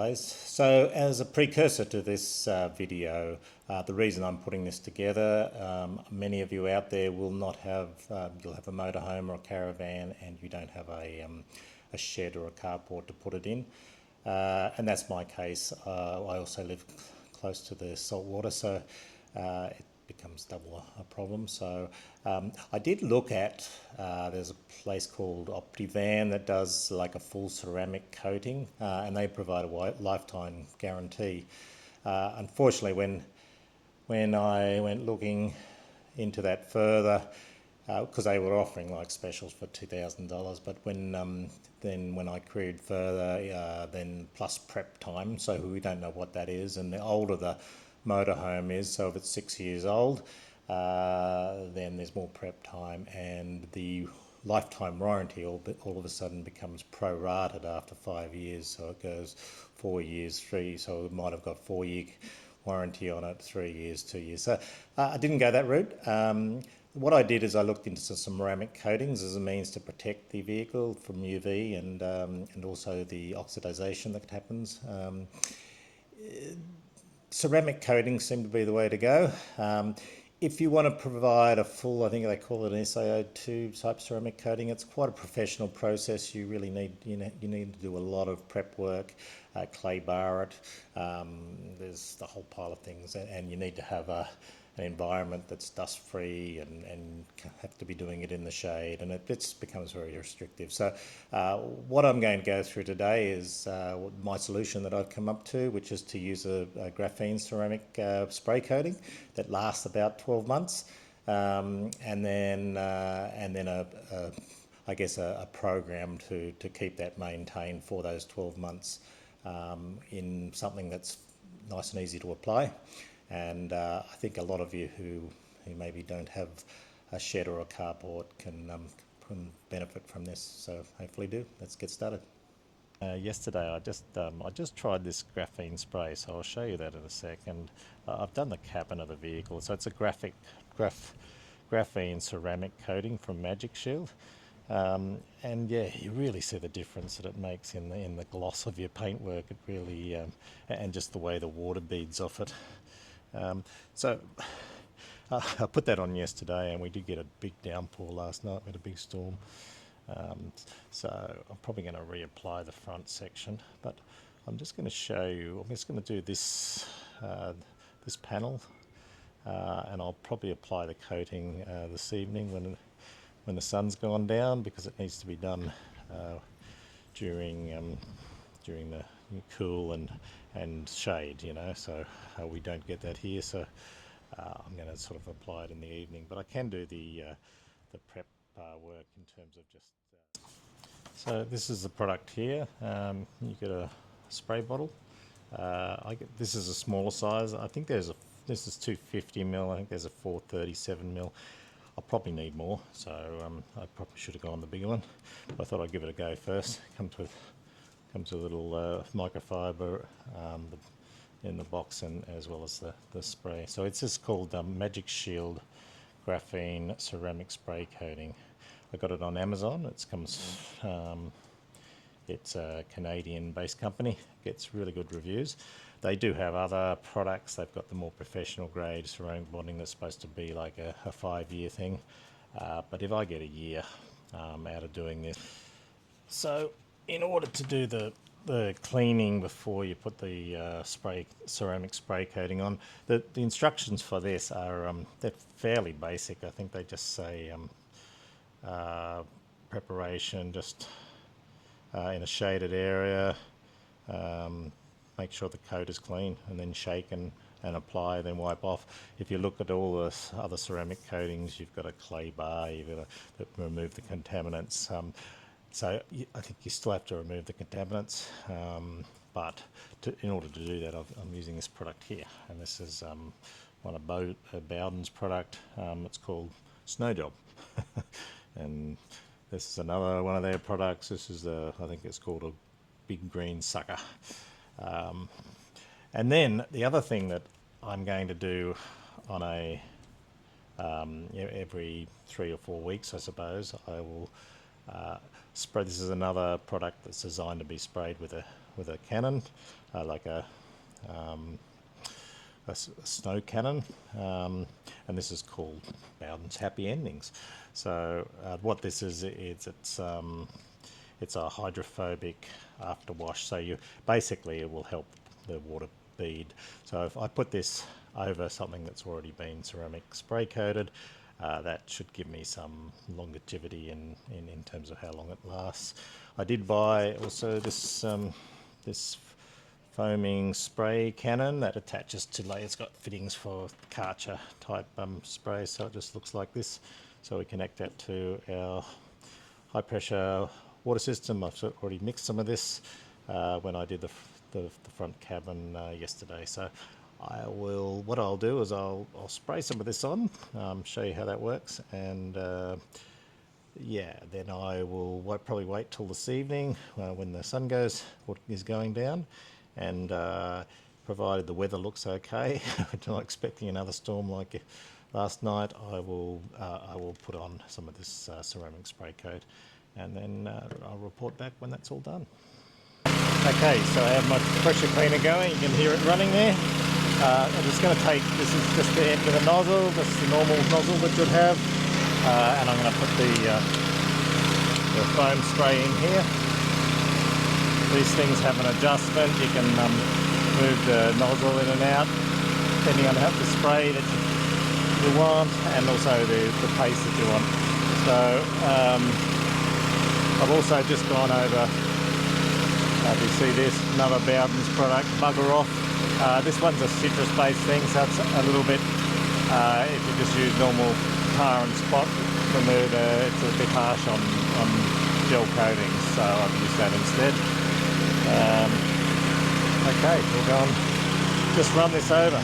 guys. So as a precursor to this video, the reason I'm putting this together, many of you out there will not have, you'll have a motorhome or a caravan and you don't have a shed or a carport to put it in. And that's my case. I also live close to the salt water, so it becomes double a problem. So I did look at, there's a place called Optivan that does like a full ceramic coating, and they provide a lifetime guarantee. Unfortunately, when I went looking into that further, because they were offering like specials for $2,000, but when I queried further, then plus prep time, so we don't know what that is, and the older the motorhome is, so if it's 6 years old, then there's more prep time, and the lifetime warranty all of a sudden becomes prorated after 5 years, so it goes 4 years, so it might have got 4 year warranty on it, 3 years, 2 years. So I didn't go that route. What I did is I looked into some ceramic coatings as a means to protect the vehicle from UV and also the oxidization that happens. Ceramic coatings seem to be the way to go. If you want to provide a full, I think they call it an SiO2 type ceramic coating, it's quite a professional process. You really need, you need to do a lot of prep work, clay bar it. There's the whole pile of things, and you need to have an environment that's dust free and have to be doing it in the shade, and it becomes very restrictive. So what I'm going to go through today is my solution that I've come up to, which is to use a graphene ceramic spray coating that lasts about 12 months, and then I guess a program to keep that maintained for those 12 months in something that's nice and easy to apply. And I think a lot of you who maybe don't have a shed or a carport can benefit from this. So hopefully do. Let's get started. Yesterday I just tried this graphene spray, so I'll show you that in a second. I've done the cabin of the vehicle, so it's a graphene ceramic coating from Magic Shield. And yeah, you really see the difference that it makes in the gloss of your paintwork. It really and just the way the water beads off it. So I put that on yesterday, and we did get a big downpour last night. We had a big storm, so I'm probably going to reapply the front section, but I'm just going to show you. I'm just going to do this this panel, and I'll probably apply the coating this evening when the sun's gone down, because it needs to be done during the cool and shade, so we don't get that here. So I'm going to sort of apply it in the evening, but I can do the prep work in terms of just so this is the product here. You get a spray bottle. This is a smaller size. I think this is 250 ml. I think there's a 437 ml. I'll probably need more, so I probably should have gone the bigger one, but I thought I'd give it a go first. Comes with a little microfiber in the box, and as well as the spray. So it's just called Magic Shield Graphene Ceramic Spray Coating. I got it on Amazon. It's a Canadian-based company. Gets really good reviews. They do have other products. They've got the more professional grade ceramic bonding that's supposed to be like a 5-year thing. But if I get a year out of doing this, so in order to do the cleaning before you put the ceramic spray coating on, the instructions for this are they're fairly basic. I think they just say preparation, just in a shaded area, make sure the coat is clean, and then shake and apply, then wipe off. If you look at all the other ceramic coatings, you've got a clay bar, you've got to remove the contaminants. So I think you still have to remove the contaminants, but in order to do that, I'm using this product here, and this is one of Bowden's product. It's called Snow Job, and this is another one of their products. This is I think it's called a Big Green Sucker. And then the other thing that I'm going to do on every 3 or 4 weeks, I suppose, I will spray. This is another product that's designed to be sprayed with with a cannon, like a snow cannon, and this is called Bowdens Happy Endings. So what this is, it's a hydrophobic afterwash. So you basically, it will help the water bead. So if I put this over something that's already been ceramic spray coated, that should give me some longevity in terms of how long it lasts. I did buy also this foaming spray cannon that attaches to, like, it's got fittings for Karcher type spray, so it just looks like this. So we connect that to our high pressure water system. I've already mixed some of this when I did the front cabin yesterday. So what I'll do is I'll spray some of this on, show you how that works, and yeah, then I will probably wait till this evening when the sun is going down, and provided the weather looks okay, I'm not expecting another storm like last night, I will put on some of this ceramic spray coat, and then I'll report back when that's all done. Okay, so I have my pressure cleaner going. You can hear it running there. I'm just going to take, this is just the end of the nozzle, just the normal nozzle that you'd have, and I'm going to put the foam spray in here. These things have an adjustment. You can move the nozzle in and out depending on the spray that you want, and also the pace that you want. So I've also just gone over, you see this, another Bowden's product, Bugger Off. This one's a citrus-based thing, so it's a little bit, if you just use normal tar and spot remover, it's a bit harsh on gel coatings, so I've used that instead. Okay, we'll go and just run this over.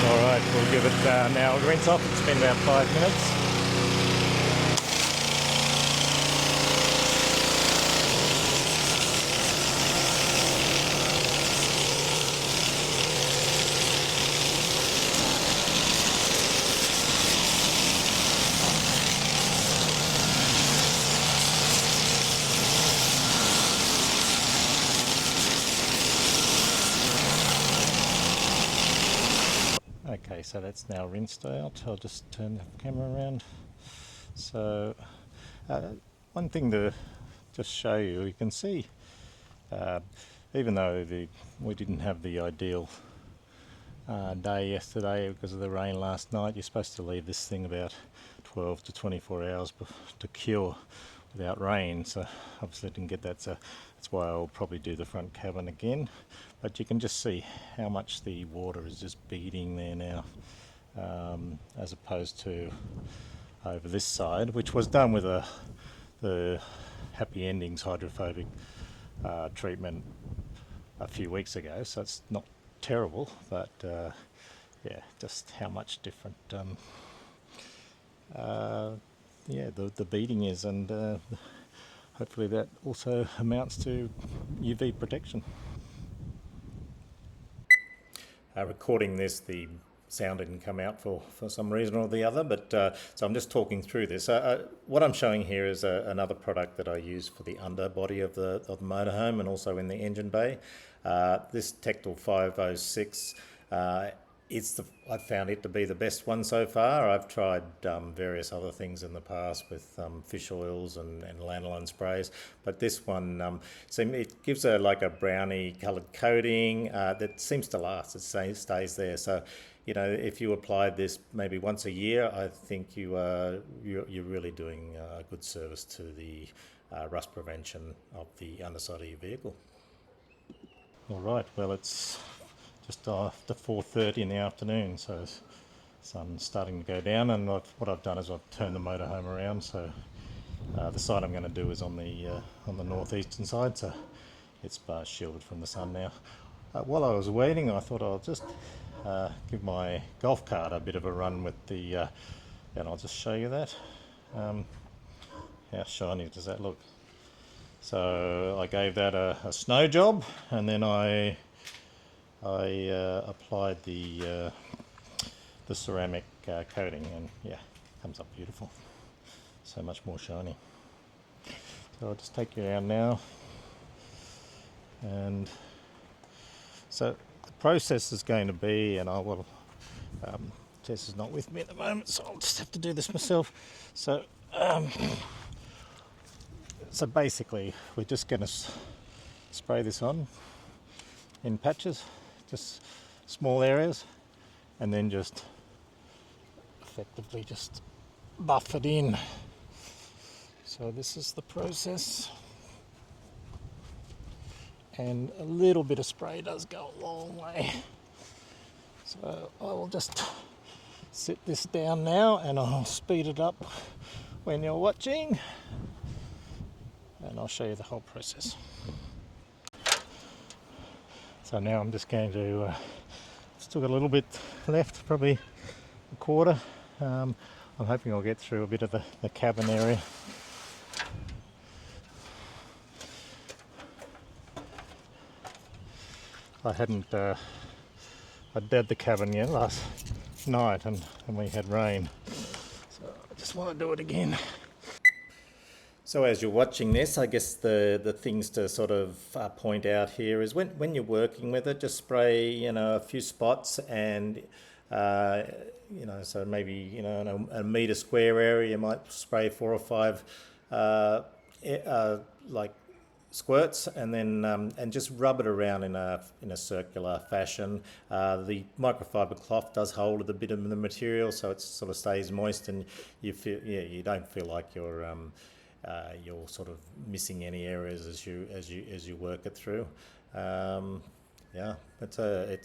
Alright, we'll give it now a rinse off. It's been about 5 minutes. Okay, so that's now rinsed out. I'll just turn the camera around. So one thing to just show you, you can see, even though we didn't have the ideal day yesterday because of the rain last night, you're supposed to leave this thing about 12 to 24 hours to cure without rain, so obviously I didn't get that, so that's why I'll probably do the front cabin again. But you can just see how much the water is just beading there now, as opposed to over this side, which was done with the Happy Endings hydrophobic treatment a few weeks ago, so it's not terrible, but yeah, just how much different yeah, the beading is, and hopefully that also amounts to UV protection. Recording this, the sound didn't come out for some reason or the other, but so I'm just talking through this. What I'm showing here is another product that I use for the underbody of the motorhome and also in the engine bay. This Tectyl 506, I found it to be the best one so far. I've tried various other things in the past with fish oils and lanolin sprays, but this one, it gives like a brownie coloured coating that seems to last. It stays there. So, you know, if you applied this maybe once a year, I think you're really doing a good service to the rust prevention of the underside of your vehicle. All right, well, it's just after 4:30 in the afternoon, so the sun's starting to go down. And what I've done is I've turned the motorhome around, so the side I'm going to do is on the northeastern side, so it's shielded from the sun now. While I was waiting, I thought I'll just give my golf cart a bit of a run with the, and I'll just show you that. How shiny does that look? So I gave that a snow job, and then I applied the ceramic coating, and yeah, comes up beautiful. So much more shiny. So I'll just take you around now, and so the process is going to be, and I will, Jess is not with me at the moment, so I'll just have to do this myself. So so basically we're just going to spray this on in patches, just small areas, and then just effectively just buff it in. So this is the process, and a little bit of spray does go a long way. So I will just sit this down now, and I'll speed it up when you're watching, and I'll show you the whole process. So now I'm just going to, still got a little bit left, probably a quarter. I'm hoping I'll get through a bit of the cabin area. I'd dead the cabin yet last night, and we had rain, so I just want to do it again. So as you're watching this, I guess the things to sort of point out here is when you're working with it, just spray a few spots, and so maybe in a metre square area you might spray 4 or 5 like squirts, and then and just rub it around in a circular fashion. The microfiber cloth does hold a bit of the material, so it sort of stays moist, and you don't feel like you're sort of missing any areas as you work it through. Yeah, it's a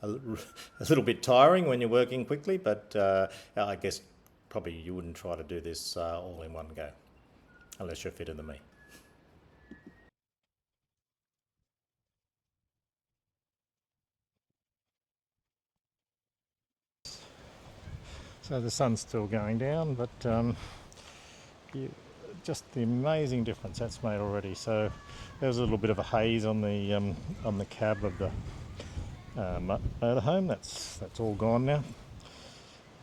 little bit tiring when you're working quickly, but I guess probably you wouldn't try to do this all in one go, unless you're fitter than me. So the sun's still going down, but just the amazing difference that's made already. So there's a little bit of a haze on the cab of the motorhome. That's all gone now.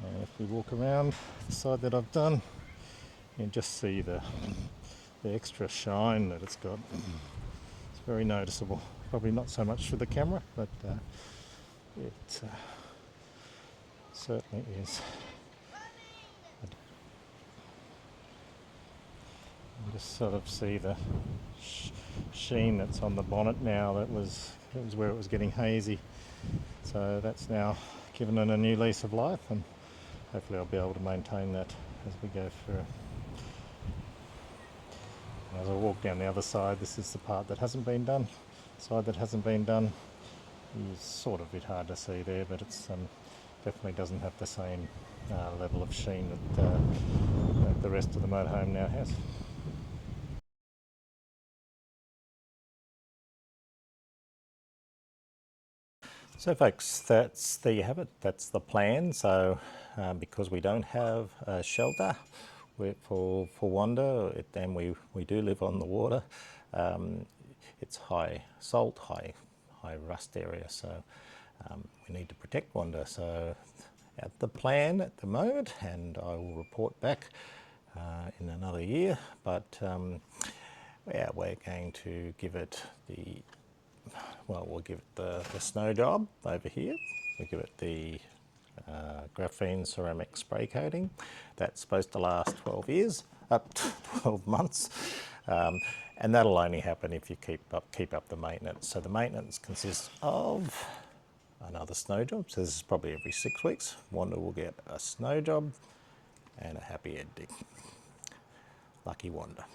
And if we walk around the side that I've done, you can just see the extra shine that it's got. It's very noticeable. Probably not so much for the camera, but it certainly is. You just sort of see the sheen that's on the bonnet now. It was where it was getting hazy. So that's now given it a new lease of life, and hopefully I'll be able to maintain that as we go through. As I walk down the other side, this is the part that hasn't been done. The side that hasn't been done is sort of a bit hard to see there, but it's definitely doesn't have the same level of sheen that the rest of the motorhome now has. So folks, there you have it. That's the plan. So because we don't have a shelter for Wanda, and we do live on the water, it's high salt, high rust area. So we need to protect Wanda. So at the plan at the moment, and I will report back in another year. But yeah, we're going to give it we'll give it the snow job over here. We'll give it the graphene ceramic spray coating. That's supposed to last 12 years, up to 12 months. And that'll only happen if you keep up the maintenance. So the maintenance consists of another snow job. So this is probably every 6 weeks. Wanda will get a snow job and a happy ending. Lucky Wanda.